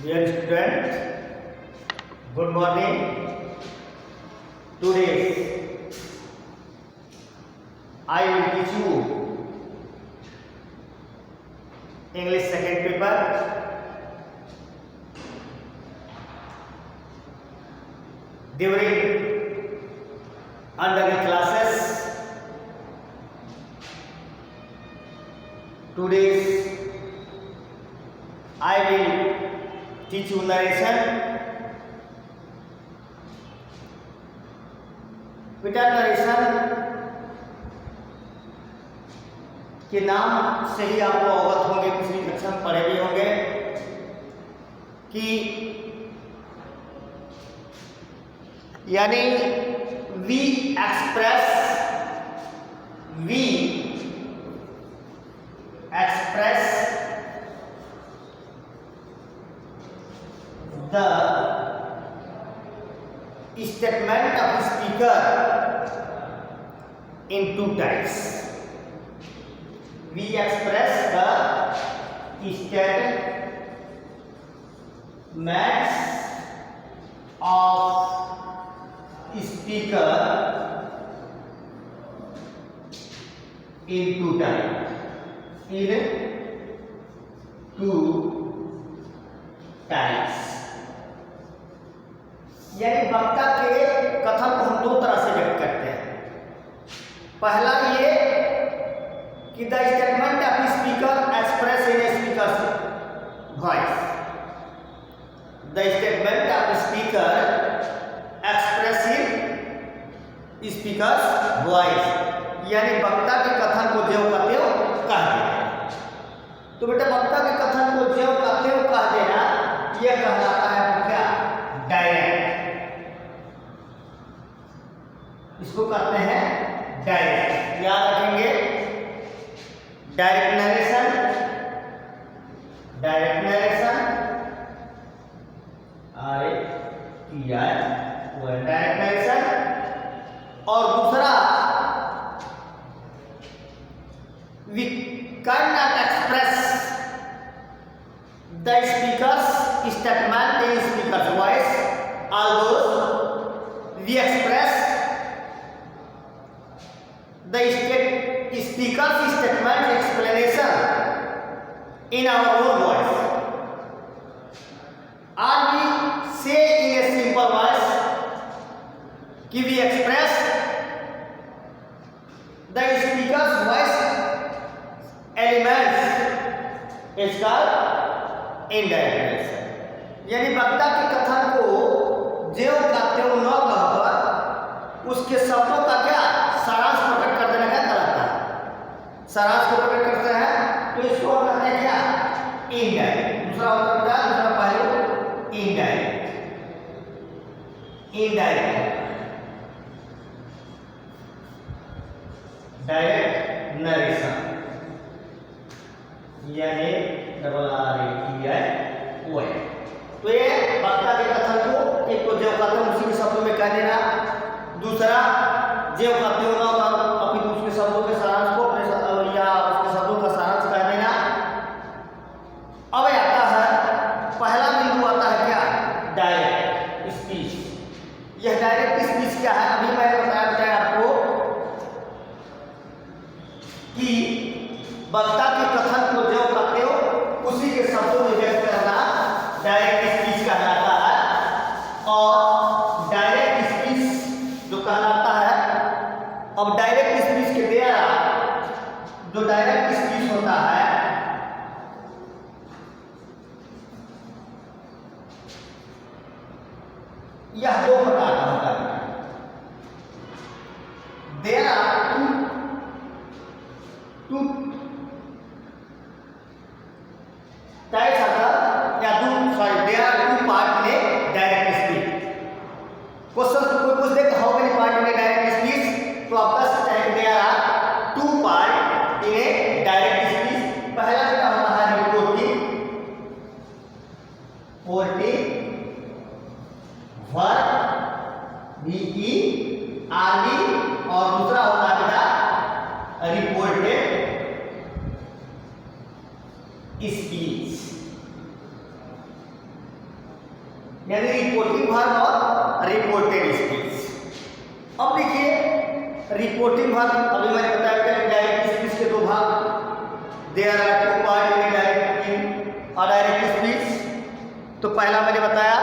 Dear student, good morning. Today I will teach you English second paper. During under the classes, today I will teach you narration. बेटा narration के नाम से ही आपको अवगत होंगे, पिछली कक्षा में पढ़े भी होंगे कि यानी we express the statement of speaker in two types. We express the statements of speaker in two types. यानी वक्ता के कथन को हम दो तरह से व्यक्त करते हैं। पहला ये कि the statement of speaker express in speaker's voice. The statement of speaker express in speaker's voice, यानी वक्ता के कथन को ज्यों का त्यों कह देना। तो बेटा वक्ता के कथन को ज्यों का त्यों कह देना यह कहलाता है क्या? डायरेक्ट। इसको कहते हैं डायरेक्ट। याद रखेंगे, डायरेक्ट नरेशन डायरेक्ट नरेशन। और दूसरा we can not express the speaker's statement in speaker's voice, although we express the speaker's statement explanation in our own voice, or we say in a simple voice कि we express the speaker's voice elements is called indirect narration। यानी वक्ता के कथन को ज्यों का त्यों न कहकर उसके शब्दों का क्या सारांश प्रकट कर देना क्या कहलाता है? सारांश को प्रकट करते हैं तो इसको कहते हैं क्या? इनडायरेक्ट। दूसरा पहलू इनडायरेक्ट डायरेक्ट नरेशन, यानी double R A T I O है। तो ये वक्ता के कथन को एक को जो कहते हैं उसी के शब्दों में कह देना, दूसरा जो कहते हो ना अपनी दूसरे शब्दों के सारांश को अपने या उसके शब्दों का सारांश कह देना। अब आता है पहला बिंदु आता है क्या? Direct speech. यह डायरेक्ट स्पीच क्या है? अभी मैंने बताया आपको कि वक्ता के कथन को जो कहते हो उसी के शब्दों में व्यक्त करना डायरेक्ट स्पीच कहलाता है। और डायरेक्ट स्पीच जो कहलाता है, अब डायरेक्ट स्पीच के द्वारा जो डायरेक्ट स्पीच होता है यह दो प्रकार का होता है। There are two types of there are two part in direct speech. Question कोई पूछ दे how many part in direct speech, तो आप कह सकते हैं there are two part in direct speech. पहला क्या होता है? रिपोर्टिंग वर्ब VE आदि, और दूसरा होता है यानी रिपोर्टिंग वर्ब और रिपोर्टेड स्पीच। अब देखिए रिपोर्टिंग वर्ब, अभी मैंने बताया कि डायरेक्ट स्पीच के दो भाग, there are two part in direct और डायरेक्ट स्पीच। तो पहला मैंने बताया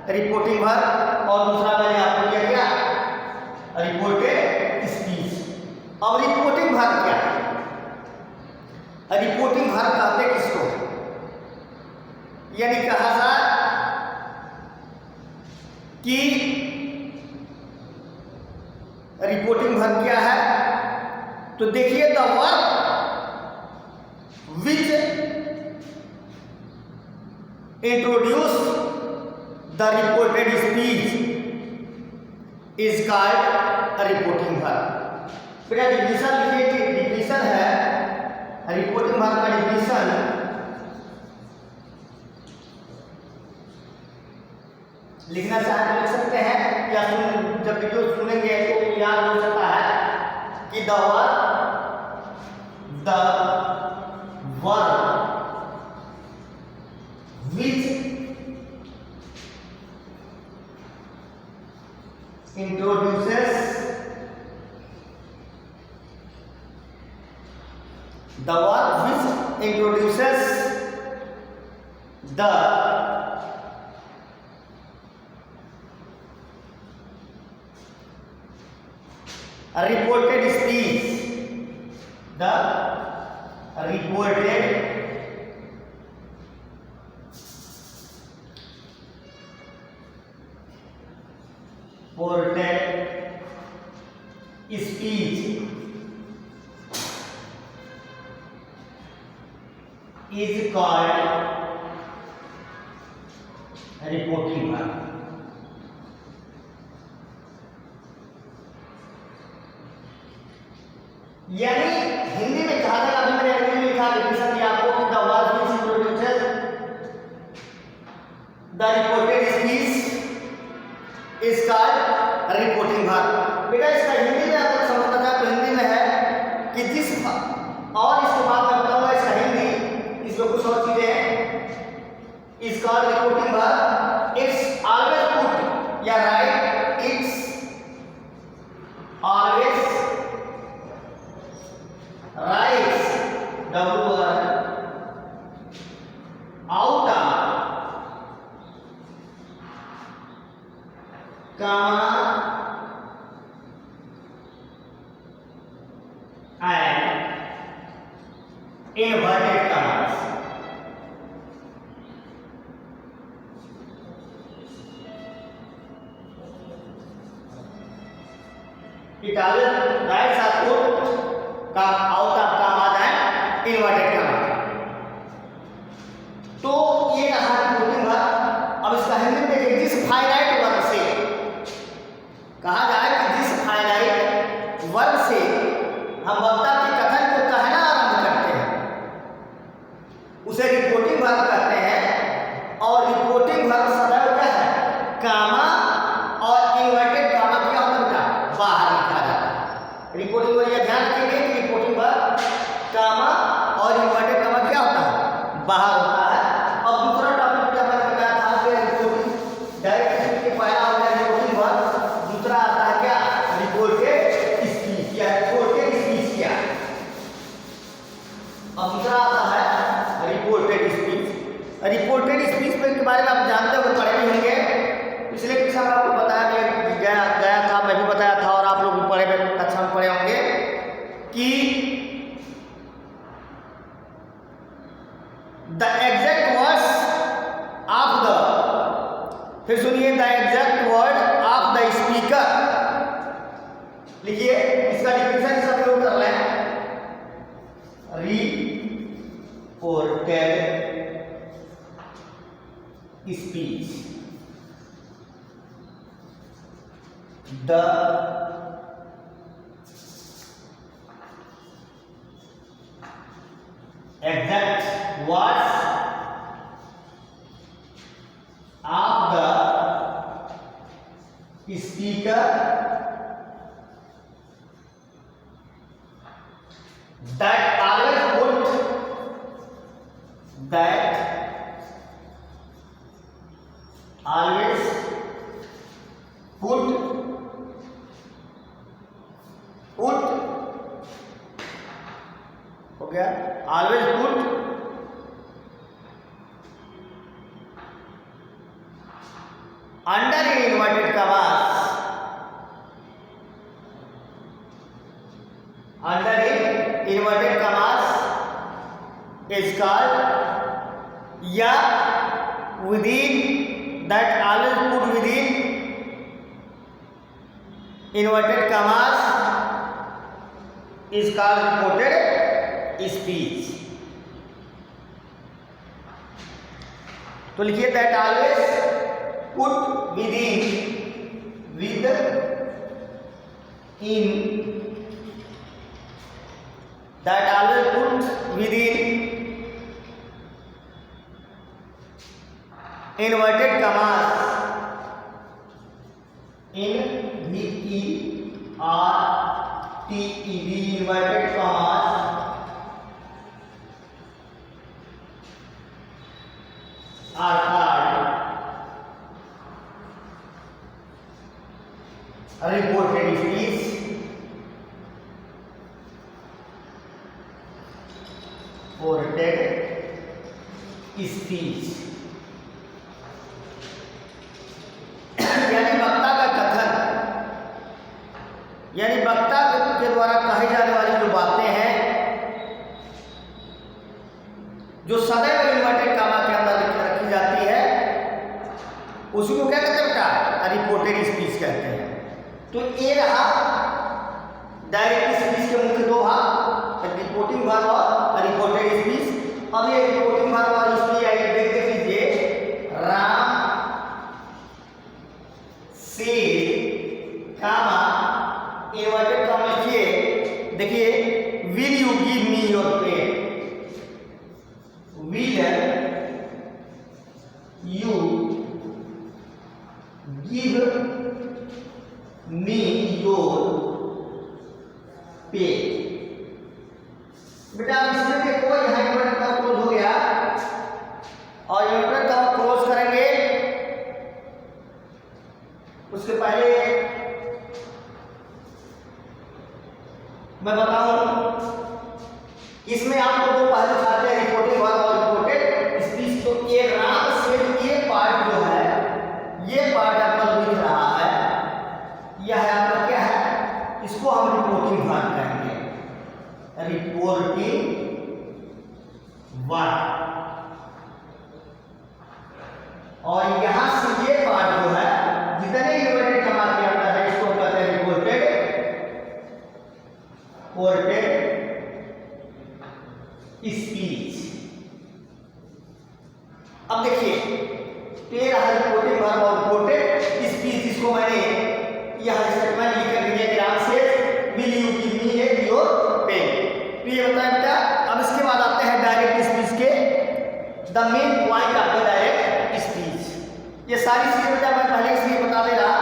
रिपोर्टिंग वर्ब और दूसरा मैंने आपको दिया क्या, रिपोर्टेड स्पीच। अब रिपोर्टिंग वर्ब क्या है? रिपोर्टिंग वर्ब कहते किसको, यानी कहा था कि रिपोर्टिंग वर्ब क्या है? तो देखिए the verb which introduce the reported speech is called reporting verb. बेटा डिफिनेशन लिखिए कि डिफिनेशन है रिपोर्टिंग वर्ब का डिफिनेशन लिखना चाहे तो लिख सकते हैं, या जब वीडियो सुनेंगे तो याद हो सकता है कि the verb which introduces the verb which introduces the reported speech, the reported speech is called reporting verb। यानी हिंदी में कहा था, अभी मैंने अंग्रेजी में लिखा डिफिनेशन दिया आपको कि the verb which introduces the reported speech is called reporting verb. बेटा इसका हिंदी में आपको समझना था तो हिंदी में है कि जिस, और इसके बाद मैं बताऊंगा इसका हिंदी, इसमें कुछ और चीजें हैं। Is called reporting verb, it's always put या right, it's always writes WR out comma and inverted commas। It always writes are put out of commas and inverted commas। तो ये रहा रिपोर्टिंग वर्ब। अब इसका हिंदी में देखिए, जिस फाइनाइट वर्ब से कहा जाए कि जिस फाइनाइट वर्ब से हम वक्ता के कथन को कहना आरंभ करते हैं उसे रिपोर्टिंग वर्ब कहते हैं। और रिपोर्टिंग वर्ब सदैव क्या है, कामा और इन्वर्टेड कामा क्या होता है, बाहर लिखा जाता है। रिपोर्टिंग वर्ब यह ध्यान रखेंगे कि रिपोर्टिंग वर्ब कामा और इन्वर्टेड कामा क्या होता है, बाहर होता है। अब दूसरा टॉपिक जब मैंने बताया था कि रिपोर्टिंग डायरेक्ट स्पीच के पहला हो गया रिपोर्टिंग वर्ब, दूसरा आता है क्या, रिपोर्टेड स्पीच या रिपोर्टेड स्पीच क्या। अब दूसरा आता है रिपोर्टेड स्पीच। रिपोर्टेड स्पीच के बारे में आप जानते हो, पढ़े भी होंगे, पिछले कक्षा में आपको बताया गया था, मैं भी बताया था और आप लोग भी पढ़े कक्षा में पढ़े होंगे कि the exact words of the, फिर सुनिए, the exact word of the speaker. लिखिए इसका डिफिनेशन सब लोग कर लें, reported speech, the exact words of the speaker that always put always put हो गया, always put under inverted commas, under inverted commas is called, या within, that always put within inverted commas is called reported speech. तो लिखिए that always put within, with, in, that always put within inverted commas, in V-E-R-T-E-D, inverted commas are called reported speech, reported speech, यानी वक्ता का कथन, यानी वक्ता के द्वारा कही जाने वाली जो बातें हैं, जो सदैव इन्वर्टेड कामा के अंदर रखी जाती है, उसी को क्या कहते हैं बेटा? रिपोर्टेड स्पीच कहते हैं। तो ये रहा डायरेक्ट स्पीच के मुख्य दो भाग, रिपोर्टिंग भाग और रिपोर्टेड स्पीच। अब ये रिपोर्टिंग भाग और स्पीच आइए देख लीजिए। राम से कामा इन्वर्टेड कामा लिखिए, देखिए will you give me your pen, will you give me your pay? बेटा इसमें देखो यहाँ इन्वर्टेड कॉमा क्लोज हो गया और इन्वर्टेड कॉमा क्लोज करेंगे, उसके पहले मैं बताऊं, इसमें आपको दो पहलू चाहते हैं, रिपोर्टिंग वर्ब और रिपोर्टेड स्पीच। तो ये राम से ये पार्ट जो है, ये पार्ट आपका दिख रहा है, यह है आपका क्या है, इसको हम रिपोर्टिंग वर्ब कहेंगे, रिपोर्टिंग वर्ब। और यहां से ये पार्ट जो है, जितने इन्वर्टेड कॉमा के अंदर है, इसको कहते हैं रिपोर्टेड स्पीच। अब देखिए तेरा रिपोर्टिंग वर्ब और रिपोर्टेड स्पीच, इसको मैंने यह स्टेटमेंट लिख कर दिया कि राम से will you give me your pen. तो ये बताया बेटा। अब इसके बाद आते हैं डायरेक्ट स्पीच के the main point of the direct speech. ये सारी चीजें बेटा मैं पहले इसलिए बता दे रहा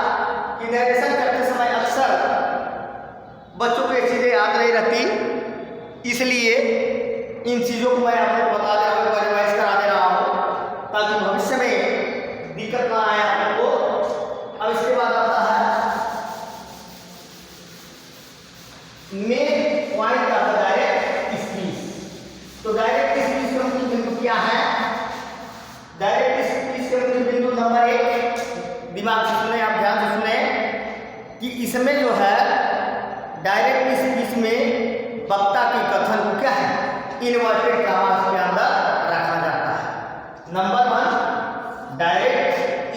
कि नरेशन करते समय अक्सर बच्चों को ये चीजें याद नहीं रहती, इसलिए इन चीजों को मैं आपको बता दे रहा हूँ, रिवाइज करा दे रहा हूँ, ताकि भविष्य में दिक्कत ना आए आपको। अब इसके बाद आता है main point of the direct speech. तो डायरेक्ट स्पीच का मुख्य बिंदु क्या है? डायरेक्ट स्पीच का मुख्य बिंदु नंबर 1, दिमाग से सुने, आप ध्यान से सुने कि इसमें जो है डायरेक्ट स्पीच में वक्ता की कथन को क्या है, इन्वर्टेड कॉमास के अंदर रखा जाता है। नंबर 1, डायरेक्ट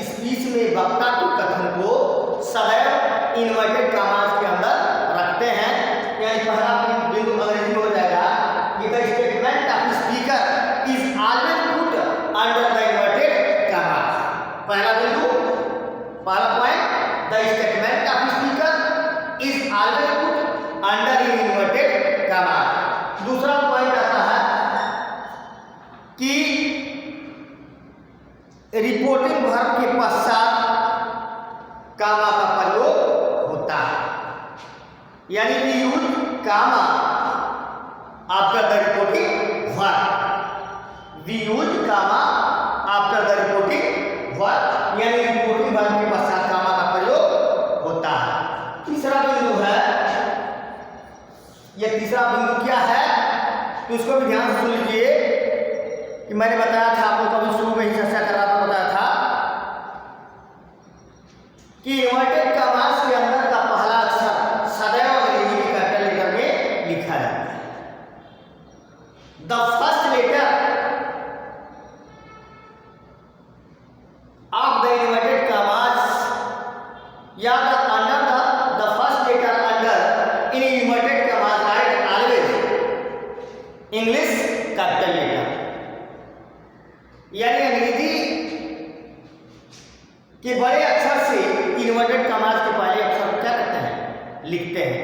स्पीच में वक्ता के कथन को सदैव इन्वर्टेड कॉमास के अंदर रखते हैं। यानी पहला बिंदु अंग्रेजी में हो जाएगा कि the statement of speaker is always put under the inverted commas. पहला बिंदु, पहला point, the statement of speaker is always put under inverted commas. दूसरा पॉइंट आता है कि रिपोर्टिंग वर्ब के पश्चात कामा का प्रयोग होता है, यानी we use comma after the reporting verb, we use comma after the reporting verb, यानी तो उसको भी ध्यान से सुन लीजिए कि मैंने बताया था, आप लोग को अभी शुरू में ही चर्चा कर रहा था, बताया था कि इन्वर्टेड कॉमास के अंदर का पहला अक्षर सदैव अंग्रेजी के कैपिटल लेटर में लिखा जाता है। The first letter of the inverted commas या under the first letter under in inverted commas write always English capital letter, यानी अंग्रेजी के बड़े अक्षर से इन्वर्टेड कॉमास के पहले अक्षर को क्या करते हैं, लिखते हैं।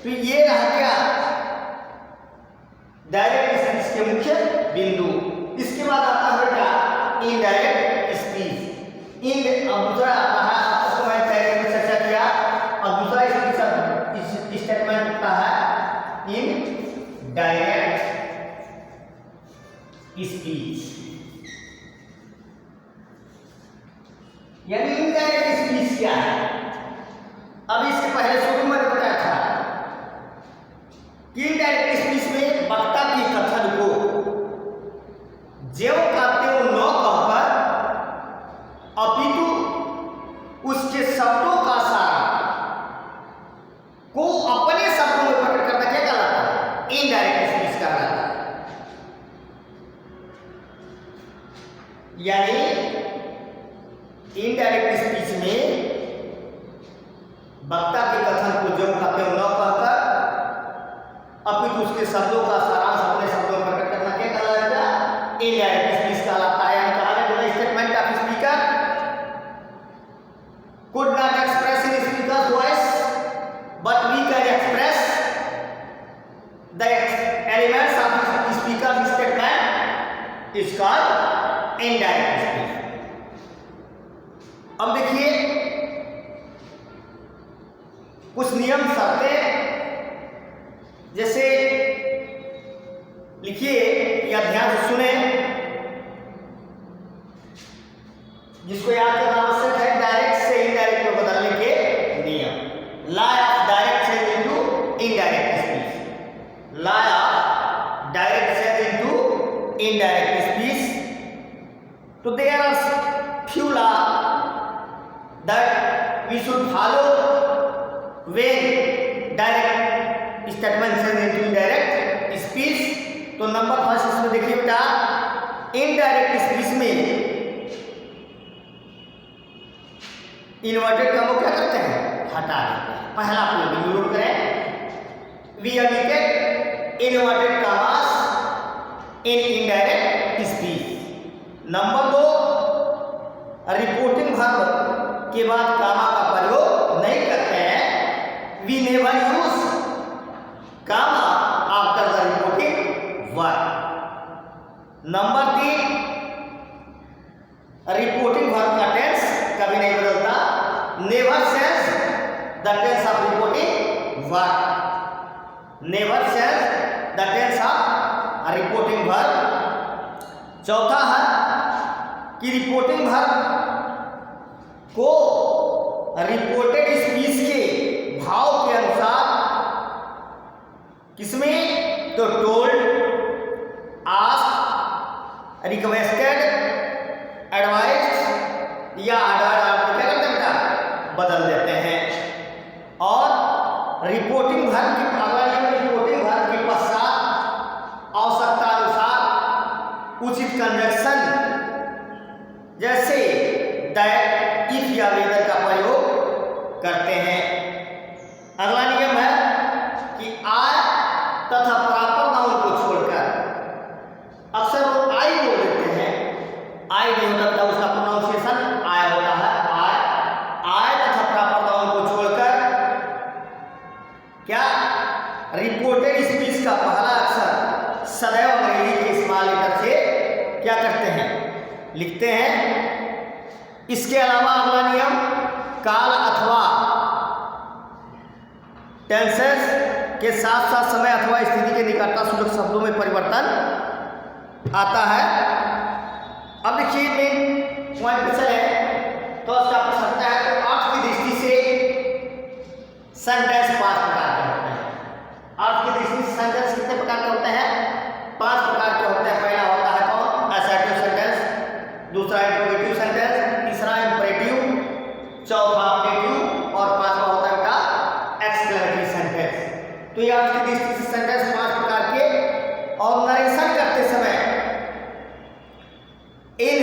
तो ये रहा क्या, डायरेक्ट स्पीच के मुख्य बिंदु। इसके बाद आता है बेटा इनडायरेक्ट स्पीच। अब दूसरा आता है, आपको मैं पहले में चर्चा किया, और दूसरा स्टेटमेंट आता है इनडायरेक्ट स्पीच, यानी इनडायरेक्ट स्पीच क्या है। अब इसके पहले शुरू में बताया था कि इनडायरेक्ट स्पीच में वक्ता की कथन को ज्यों का त्यों न कहकर अपितु उसके शब्दों का सार को अपने शब्दों में प्रकट करना क्या कहलाता है, इनडायरेक्ट स्पीच कहलाता है। यानी इनडायरेक्ट स्पीच में वक्ता के कथन को ज्यों का त्यों न कहकर अपितु उसके शब्दों का सारांश अपने शब्दों में प्रकट करना क्या कहलाता है, इनडायरेक्ट स्पीच कहलाता है। यानी कहा गया statement of speaker could not express in speaker's voice but we can express the elements of speaker's statement is called indirect speech। अब देखिए कुछ नियम शर्तें, जैसे लिखिए या ध्यान से सुने, जिसको याद करना आवश्यक है, डायरेक्ट से इनडायरेक्ट में बदलने के नियम। Law of direct sense into indirect speech, law of direct sense into indirect speech. तो there are few law that we should follow when direct statement sense into indirect speech. तो number first इसमें देखिए बेटा, indirect speech में inverted comma क्या करते हैं, हटा देते हैं। पहला पॉइंट नोट करें, we omitted inverted commas in indirect speech. Number 2, reporting verb के बाद कॉमा का प्रयोग नहीं करते हैं, we never use comma after the reporting verb. Number 3, reporting verb का टेंस कभी नहीं बदलता, never sense the tense of reporting verb, never sense the tense of reporting verb. चौथा है कि रिपोर्टिंग वर्ब को रिपोर्टेड स्पीच के भाव के अनुसार किसमें, तो टोल्ड, आस्क्ड, रिक्वेस्टेड, एडवाइज्ड या ऑर्डर आप क्या करते हैं बेटा, बदल देते हैं। और रिपोर्टिंग वर्ब की रिपोर्टिंग वर्ब के पश्चात आवश्यकता अनुसार उचित कंजक्शन जैसे दैट, इफ या वेदर का प्रयोग करते हैं। अगला नियम है कि आय तथा प्रॉपर नाउन को छोड़कर अक्सर लोग आई बोल देते हैं, आई नहीं होता था, उसका प्रोनाउंसिएशन आय होता है, आय तथा प्रॉपर नाउन को छोड़कर क्या, रिपोर्टेड स्पीच का पहला अक्षर सदैव अंग्रेजी के स्मॉल लेटर से क्या करते हैं, लिखते हैं। इसके अलावा अगला नियम, काल अथवा टेंसेस के साथ साथ समय अथवा स्थिति के निकटता सूचक शब्दों में परिवर्तन आता है। अब देखिए मेन पॉइंट पे चले तो आपको पूछ सकता है, तो अर्थ की दृष्टि से सेंटेंस 5 प्रकार के होते हैं। अर्थ की दृष्टि से सेंटेंस कितने प्रकार के होते हैं, दूसरा इंट्रोगेटिव सेंटेंस, तीसरा इंपरेटिव, चौथा ऑब्जेक्टिव और पांचवा होता है का एक्सक्लेमेटरी सेंटेंस। तो ये आपकी दृष्टि से सेंटेंस 5 प्रकार के और नरेशन करते समय इन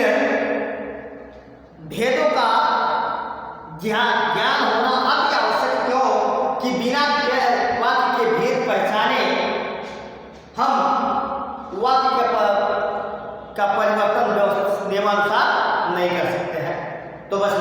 भेदों का ज्ञान होना अति आवश्यक, क्यों कि बिना वाक्य के भेद पहचाने हम वाक्य का परिवर्तन नियमानुसार नहीं कर सकते हैं। तो बस